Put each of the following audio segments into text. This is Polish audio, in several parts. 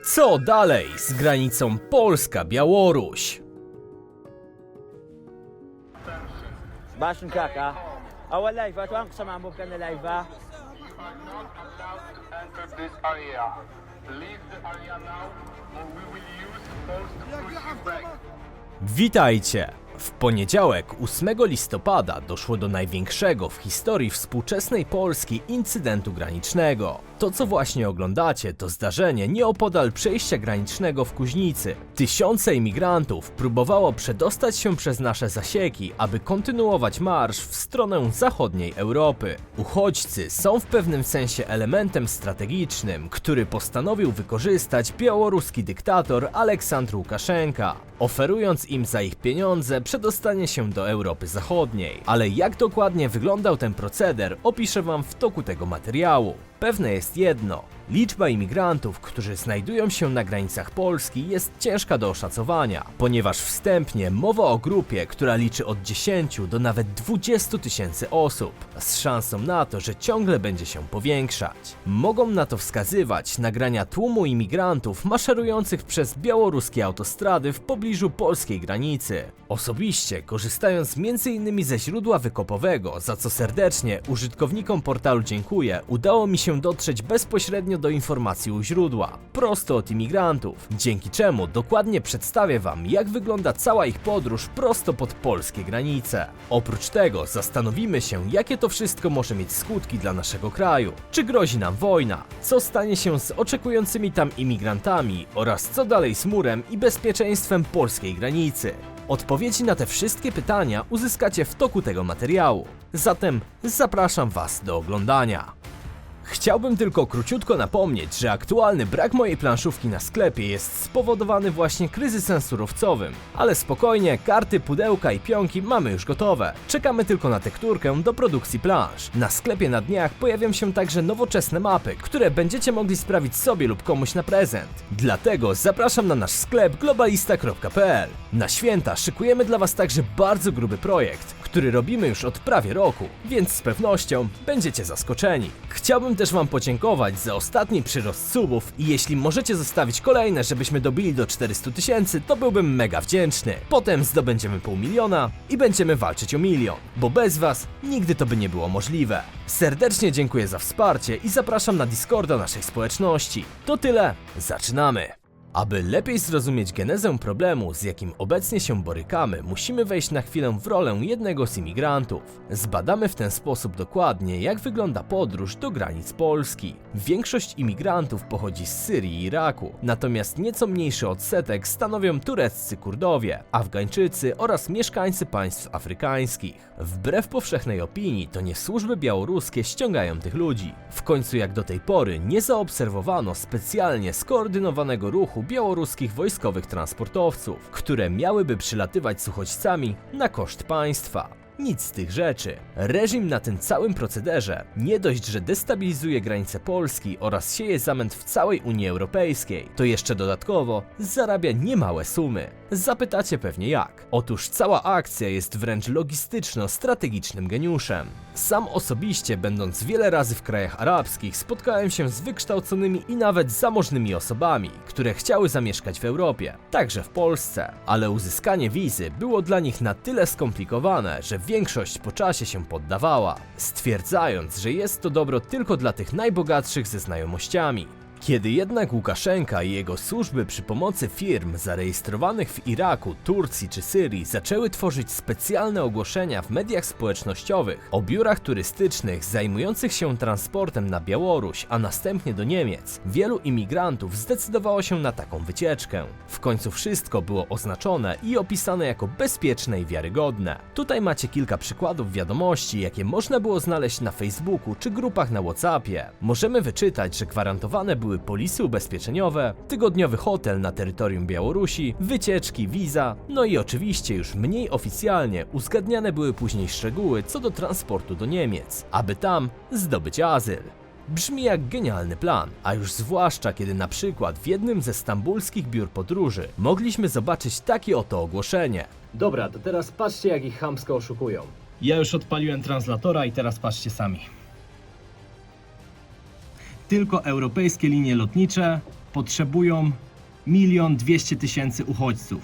Co dalej z granicą Polska-Białoruś? Bashing kaka. Awal live, ato ang kasama mo ka na live ba? are not allowed to enter this area. Leave the area now, or we will use force to push you back. Witajcie! W poniedziałek 8 listopada doszło do największego w historii współczesnej Polski incydentu granicznego. To, co właśnie oglądacie, to zdarzenie nieopodal przejścia granicznego w Kuźnicy. Tysiące imigrantów próbowało przedostać się przez nasze zasieki, aby kontynuować marsz w stronę zachodniej Europy. Uchodźcy są w pewnym sensie elementem strategicznym, który postanowił wykorzystać białoruski dyktator Aleksandr Łukaszenka, oferując im za ich pieniądze przedostanie się do Europy Zachodniej. Ale jak dokładnie wyglądał ten proceder, opiszę wam w toku tego materiału. Pewne jest jedno. Liczba imigrantów, którzy znajdują się na granicach Polski, jest ciężka do oszacowania, ponieważ wstępnie mowa o grupie, która liczy od 10 do nawet 20 tysięcy osób, z szansą na to, że ciągle będzie się powiększać. Mogą na to wskazywać nagrania tłumu imigrantów maszerujących przez białoruskie autostrady w pobliżu polskiej granicy. Osobiście, korzystając m.in. ze źródła wykopowego, za co serdecznie użytkownikom portalu dziękuję, udało mi się dotrzeć bezpośrednio do informacji u źródła, prosto od imigrantów, dzięki czemu dokładnie przedstawię wam, jak wygląda cała ich podróż prosto pod polskie granice. Oprócz tego zastanowimy się, jakie to wszystko może mieć skutki dla naszego kraju, czy grozi nam wojna, co stanie się z oczekującymi tam imigrantami oraz co dalej z murem i bezpieczeństwem polskiej granicy. Odpowiedzi na te wszystkie pytania uzyskacie w toku tego materiału, zatem zapraszam was do oglądania. Chciałbym tylko króciutko napomnieć, że aktualny brak mojej planszówki na sklepie jest spowodowany właśnie kryzysem surowcowym, ale spokojnie, karty, pudełka i pionki mamy już gotowe. Czekamy tylko na tekturkę do produkcji plansz. Na sklepie na dniach pojawią się także nowoczesne mapy, które będziecie mogli sprawić sobie lub komuś na prezent. Dlatego zapraszam na nasz sklep globalista.pl. Na święta szykujemy dla was także bardzo gruby projekt, który robimy już od prawie roku, więc z pewnością będziecie zaskoczeni. Chciałbym też wam podziękować za ostatni przyrost subów i jeśli możecie zostawić kolejne, żebyśmy dobili do 400 tysięcy, to byłbym mega wdzięczny. Potem zdobędziemy 500 000 i będziemy walczyć o 1 000 000, bo bez was nigdy to by nie było możliwe. Serdecznie dziękuję za wsparcie i zapraszam na Discorda naszej społeczności. To tyle, zaczynamy! Aby lepiej zrozumieć genezę problemu, z jakim obecnie się borykamy, musimy wejść na chwilę w rolę jednego z imigrantów. Zbadamy w ten sposób dokładnie, jak wygląda podróż do granic Polski. Większość imigrantów pochodzi z Syrii i Iraku, natomiast nieco mniejszy odsetek stanowią tureccy Kurdowie, Afgańczycy oraz mieszkańcy państw afrykańskich. Wbrew powszechnej opinii, to nie służby białoruskie ściągają tych ludzi. W końcu jak do tej pory nie zaobserwowano specjalnie skoordynowanego ruchu białoruskich wojskowych transportowców, które miałyby przylatywać z uchodźcami na koszt państwa. Nic z tych rzeczy. Reżim na tym całym procederze nie dość, że destabilizuje granice Polski oraz sieje zamęt w całej Unii Europejskiej, to jeszcze dodatkowo zarabia niemałe sumy. Zapytacie pewnie jak? Otóż cała akcja jest wręcz logistyczno-strategicznym geniuszem. Sam osobiście, będąc wiele razy w krajach arabskich, spotkałem się z wykształconymi i nawet zamożnymi osobami, które chciały zamieszkać w Europie, także w Polsce, ale uzyskanie wizy było dla nich na tyle skomplikowane, że większość po czasie się poddawała, stwierdzając, że jest to dobro tylko dla tych najbogatszych ze znajomościami. Kiedy jednak Łukaszenka i jego służby przy pomocy firm zarejestrowanych w Iraku, Turcji czy Syrii zaczęły tworzyć specjalne ogłoszenia w mediach społecznościowych o biurach turystycznych zajmujących się transportem na Białoruś, a następnie do Niemiec, wielu imigrantów zdecydowało się na taką wycieczkę. W końcu wszystko było oznaczone i opisane jako bezpieczne i wiarygodne. Tutaj macie kilka przykładów wiadomości, jakie można było znaleźć na Facebooku czy grupach na WhatsAppie. Możemy wyczytać, że gwarantowane były polisy ubezpieczeniowe, tygodniowy hotel na terytorium Białorusi, wycieczki, wiza, no i oczywiście już mniej oficjalnie uzgadniane były później szczegóły co do transportu do Niemiec, aby tam zdobyć azyl. Brzmi jak genialny plan, a już zwłaszcza kiedy na przykład w jednym ze stambulskich biur podróży mogliśmy zobaczyć takie oto ogłoszenie. Dobra, to teraz patrzcie jak ich chamsko oszukują. Ja już odpaliłem translatora i teraz patrzcie sami. Tylko europejskie linie lotnicze, potrzebują 1 200 000 uchodźców.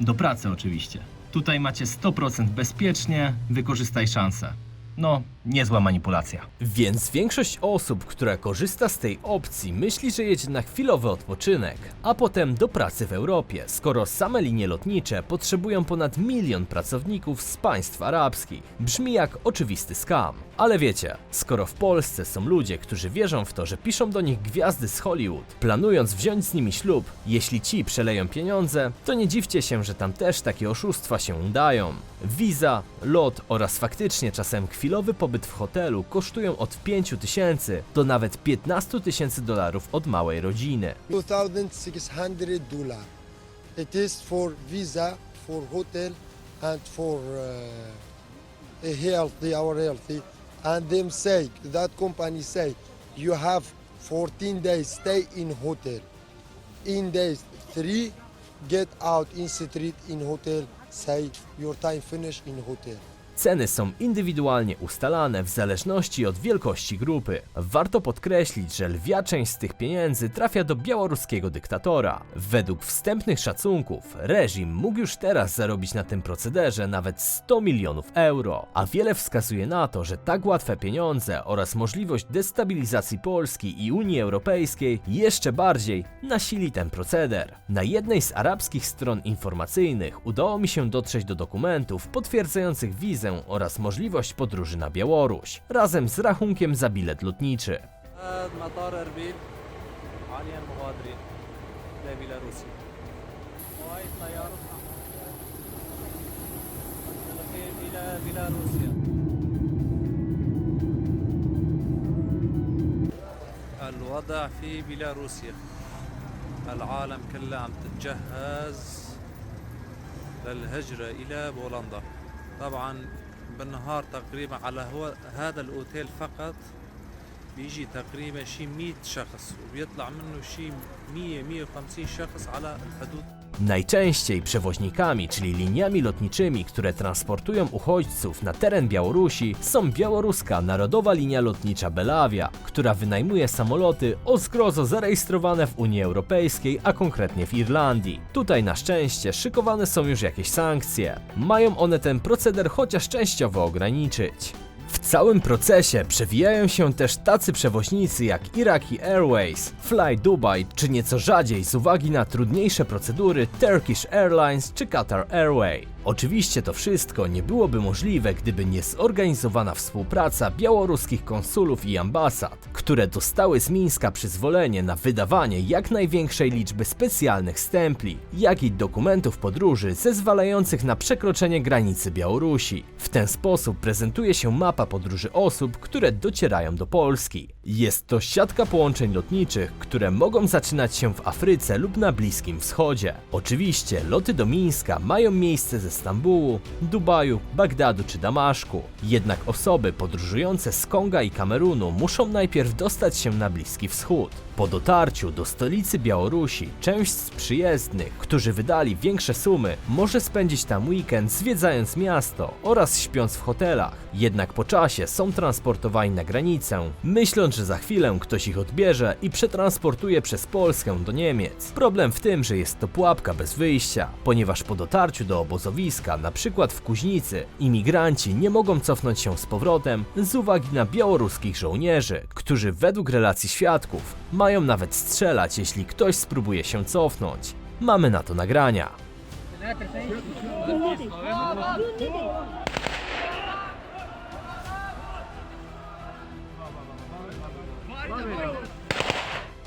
Do pracy oczywiście. Tutaj macie 100% bezpiecznie, wykorzystaj szansę. No, niezła manipulacja. Więc większość osób, która korzysta z tej opcji, myśli, że jedzie na chwilowy odpoczynek, a potem do pracy w Europie, skoro same linie lotnicze potrzebują ponad 1 000 000 pracowników z państw arabskich. Brzmi jak oczywisty skam. Ale wiecie, skoro w Polsce są ludzie, którzy wierzą w to, że piszą do nich gwiazdy z Hollywood, planując wziąć z nimi ślub, jeśli ci przeleją pieniądze, to nie dziwcie się, że tam też takie oszustwa się udają. Wiza, lot oraz faktycznie czasem chwilowy pobyt w hotelu kosztują od 5 000 do nawet 15 000 dolarów od małej rodziny. $2,600. It is for visa, for hotel, and for our healthy. And them say, that company say, you have 14 days stay in hotel. In days 3, get out in street in hotel. Say your time finish in hotel. Ceny są indywidualnie ustalane w zależności od wielkości grupy. Warto podkreślić, że lwia część z tych pieniędzy trafia do białoruskiego dyktatora. Według wstępnych szacunków reżim mógł już teraz zarobić na tym procederze nawet 100 milionów euro, a wiele wskazuje na to, że tak łatwe pieniądze oraz możliwość destabilizacji Polski i Unii Europejskiej jeszcze bardziej nasili ten proceder. Na jednej z arabskich stron informacyjnych udało mi się dotrzeć do dokumentów potwierdzających wizę oraz możliwość podróży na Białoruś, razem z rachunkiem za bilet lotniczy. مطار اربيل حاليا مغادرين لبيلاروسيا وهي الطيارة إلى بيلاروسيا. الوضع في بيلاروسيا العالم كله عم تتجهز للهجرة إلى بولندا. طبعا بالنهار تقريبا على هذا الأوتيل فقط بيجي تقريبا شي 100 شخص وبيطلع منه شي 100-150 شخص على الحدود. Najczęściej przewoźnikami, czyli liniami lotniczymi, które transportują uchodźców na teren Białorusi, są białoruska Narodowa Linia Lotnicza Belavia, która wynajmuje samoloty o zgrozo zarejestrowane w Unii Europejskiej, a konkretnie w Irlandii. Tutaj na szczęście szykowane są już jakieś sankcje. Mają one ten proceder chociaż częściowo ograniczyć. W całym procesie przewijają się też tacy przewoźnicy jak Iraqi Airways, Fly Dubai, czy nieco rzadziej z uwagi na trudniejsze procedury Turkish Airlines czy Qatar Airways. Oczywiście to wszystko nie byłoby możliwe, gdyby nie zorganizowana współpraca białoruskich konsulów i ambasad, które dostały z Mińska przyzwolenie na wydawanie jak największej liczby specjalnych stempli, jak i dokumentów podróży zezwalających na przekroczenie granicy Białorusi. W ten sposób prezentuje się mapa podróży osób, które docierają do Polski. Jest to siatka połączeń lotniczych, które mogą zaczynać się w Afryce lub na Bliskim Wschodzie. Oczywiście loty do Mińska mają miejsce ze Stambułu, Dubaju, Bagdadu czy Damaszku. Jednak osoby podróżujące z Konga i Kamerunu muszą najpierw dostać się na Bliski Wschód. Po dotarciu do stolicy Białorusi część z przyjezdnych, którzy wydali większe sumy, może spędzić tam weekend zwiedzając miasto oraz śpiąc w hotelach. Jednak po czasie są transportowani na granicę, myśląc, że za chwilę ktoś ich odbierze i przetransportuje przez Polskę do Niemiec. Problem w tym, że jest to pułapka bez wyjścia, ponieważ po dotarciu do obozowiska, na przykład w Kuźnicy, imigranci nie mogą cofnąć się z powrotem z uwagi na białoruskich żołnierzy, którzy według relacji świadków mają nawet strzelać, jeśli ktoś spróbuje się cofnąć. Mamy na to nagrania.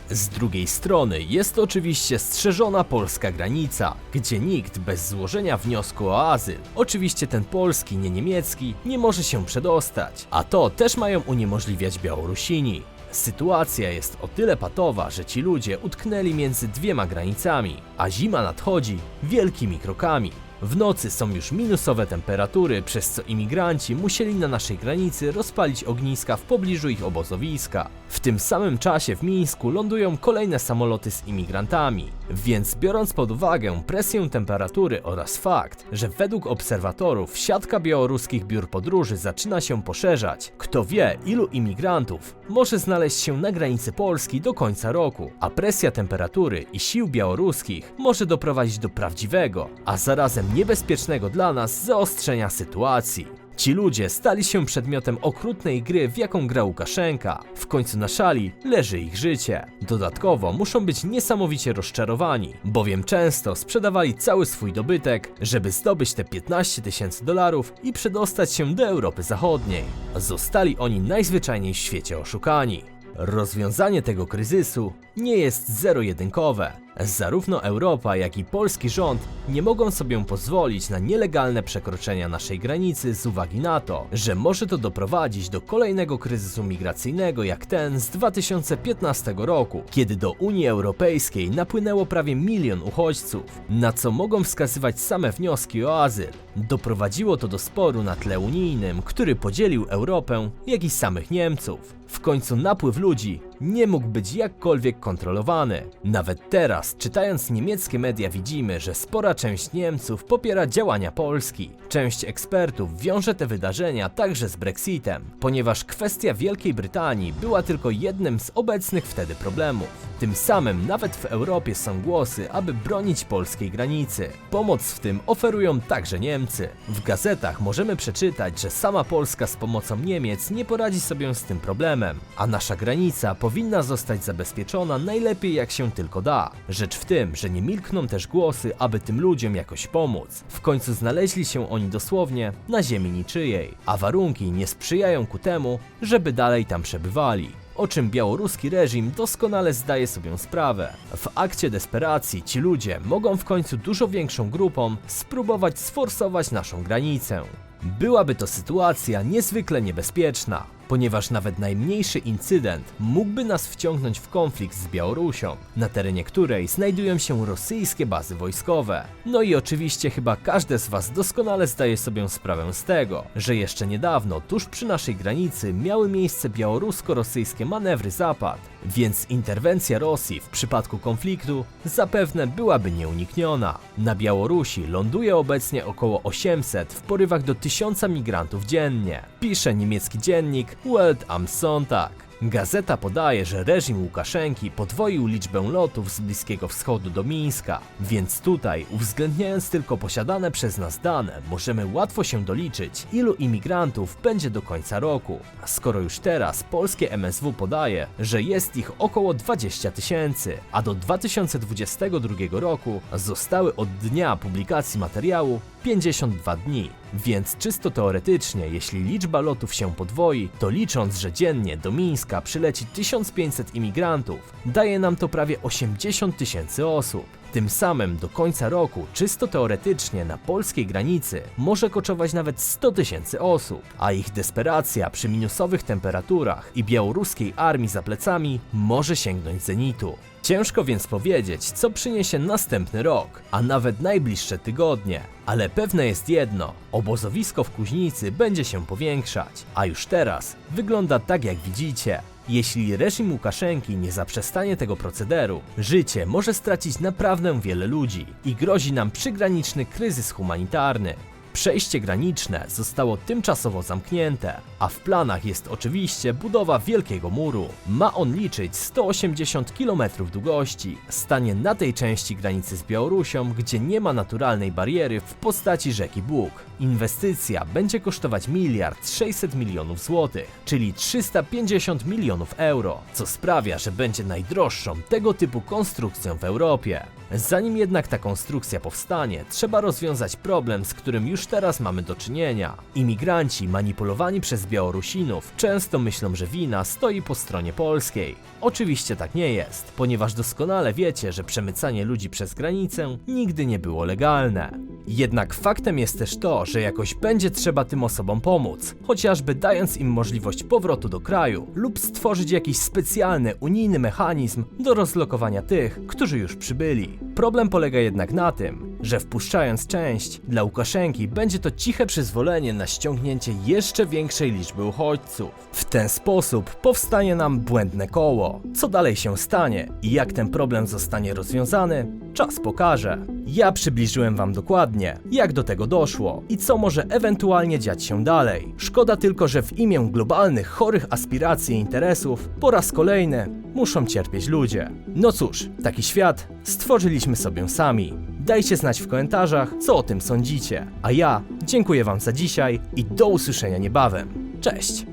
Z drugiej strony jest oczywiście strzeżona polska granica, gdzie nikt bez złożenia wniosku o azyl, oczywiście ten polski, nie niemiecki, nie może się przedostać, a to też mają uniemożliwiać Białorusini. Sytuacja jest o tyle patowa, że ci ludzie utknęli między dwiema granicami, a zima nadchodzi wielkimi krokami. W nocy są już minusowe temperatury, przez co imigranci musieli na naszej granicy rozpalić ogniska w pobliżu ich obozowiska. W tym samym czasie w Mińsku lądują kolejne samoloty z imigrantami, więc biorąc pod uwagę presję temperatury oraz fakt, że według obserwatorów siatka białoruskich biur podróży zaczyna się poszerzać, kto wie ilu imigrantów może znaleźć się na granicy Polski do końca roku, a presja temperatury i sił białoruskich może doprowadzić do prawdziwego, a zarazem niebezpiecznego dla nas zaostrzenia sytuacji. Ci ludzie stali się przedmiotem okrutnej gry, w jaką gra Łukaszenka. W końcu na szali leży ich życie. Dodatkowo muszą być niesamowicie rozczarowani, bowiem często sprzedawali cały swój dobytek, żeby zdobyć te $15,000 i przedostać się do Europy Zachodniej. Zostali oni najzwyczajniej w świecie oszukani. Rozwiązanie tego kryzysu nie jest zero-jedynkowe. Zarówno Europa, jak i polski rząd nie mogą sobie pozwolić na nielegalne przekroczenia naszej granicy z uwagi na to, że może to doprowadzić do kolejnego kryzysu migracyjnego jak ten z 2015 roku, kiedy do Unii Europejskiej napłynęło prawie 1 milion uchodźców, na co mogą wskazywać same wnioski o azyl. Doprowadziło to do sporu na tle unijnym, który podzielił Europę, jak i samych Niemców. W końcu napływ ludzi nie mógł być jakkolwiek kontrolowany. Nawet teraz, czytając niemieckie media, widzimy, że spora część Niemców popiera działania Polski. Część ekspertów wiąże te wydarzenia także z Brexitem, ponieważ kwestia Wielkiej Brytanii była tylko jednym z obecnych wtedy problemów. Tym samym nawet w Europie są głosy, aby bronić polskiej granicy. Pomoc w tym oferują także Niemcy. W gazetach możemy przeczytać, że sama Polska z pomocą Niemiec nie poradzi sobie z tym problemem, a nasza granica powinna zostać zabezpieczona najlepiej jak się tylko da. Rzecz w tym, że nie milkną też głosy, aby tym ludziom jakoś pomóc. W końcu znaleźli się oni dosłownie na ziemi niczyjej, a warunki nie sprzyjają ku temu, żeby dalej tam przebywali. O czym białoruski reżim doskonale zdaje sobie sprawę. W akcie desperacji ci ludzie mogą w końcu dużo większą grupą spróbować sforsować naszą granicę. Byłaby to sytuacja niezwykle niebezpieczna, ponieważ nawet najmniejszy incydent mógłby nas wciągnąć w konflikt z Białorusią, na terenie której znajdują się rosyjskie bazy wojskowe. No i oczywiście chyba każdy z Was doskonale zdaje sobie sprawę z tego, że jeszcze niedawno tuż przy naszej granicy miały miejsce białorusko-rosyjskie manewry Zapad, więc interwencja Rosji w przypadku konfliktu zapewne byłaby nieunikniona. Na Białorusi ląduje obecnie około 800, w porywach do 1000 migrantów dziennie, pisze niemiecki dziennik Welt am Sonntag. Gazeta podaje, że reżim Łukaszenki podwoił liczbę lotów z Bliskiego Wschodu do Mińska, więc tutaj, uwzględniając tylko posiadane przez nas dane, możemy łatwo się doliczyć, ilu imigrantów będzie do końca roku. A skoro już teraz polskie MSW podaje, że jest ich około 20 000, a do 2022 roku zostały od dnia publikacji materiału 52 dni. Więc czysto teoretycznie, jeśli liczba lotów się podwoi, to licząc, że dziennie do Mińska przyleci 1500 imigrantów, daje nam to prawie 80 000 osób. Tym samym do końca roku, czysto teoretycznie, na polskiej granicy może koczować nawet 100 000 osób, a ich desperacja przy minusowych temperaturach i białoruskiej armii za plecami może sięgnąć zenitu. Ciężko więc powiedzieć, co przyniesie następny rok, a nawet najbliższe tygodnie. Ale pewne jest jedno, obozowisko w Kuźnicy będzie się powiększać, a już teraz wygląda tak jak widzicie. Jeśli reżim Łukaszenki nie zaprzestanie tego procederu, życie może stracić naprawdę wiele ludzi i grozi nam przygraniczny kryzys humanitarny. Przejście graniczne zostało tymczasowo zamknięte, a w planach jest oczywiście budowa Wielkiego Muru. Ma on liczyć 180 km długości. Stanie na tej części granicy z Białorusią, gdzie nie ma naturalnej bariery w postaci rzeki Bug. Inwestycja będzie kosztować 1 600 000 000 złotych, czyli 350 milionów euro, co sprawia, że będzie najdroższą tego typu konstrukcją w Europie. Zanim jednak ta konstrukcja powstanie, trzeba rozwiązać problem, z którym już teraz mamy do czynienia. Imigranci manipulowani przez Białorusinów często myślą, że wina stoi po stronie polskiej. Oczywiście tak nie jest, ponieważ doskonale wiecie, że przemycanie ludzi przez granicę nigdy nie było legalne. Jednak faktem jest też to, że jakoś będzie trzeba tym osobom pomóc, chociażby dając im możliwość powrotu do kraju lub stworzyć jakiś specjalny unijny mechanizm do rozlokowania tych, którzy już przybyli. Problem polega jednak na tym, że wpuszczając część, dla Łukaszenki będzie to ciche przyzwolenie na ściągnięcie jeszcze większej liczby uchodźców. W ten sposób powstanie nam błędne koło. Co dalej się stanie i jak ten problem zostanie rozwiązany, czas pokaże. Ja przybliżyłem wam dokładnie, jak do tego doszło i co może ewentualnie dziać się dalej. Szkoda tylko, że w imię globalnych, chorych aspiracji i interesów po raz kolejny muszą cierpieć ludzie. No cóż, taki świat stworzyliśmy sobie sami. Dajcie znać w komentarzach, co o tym sądzicie. A ja dziękuję wam za dzisiaj i do usłyszenia niebawem. Cześć!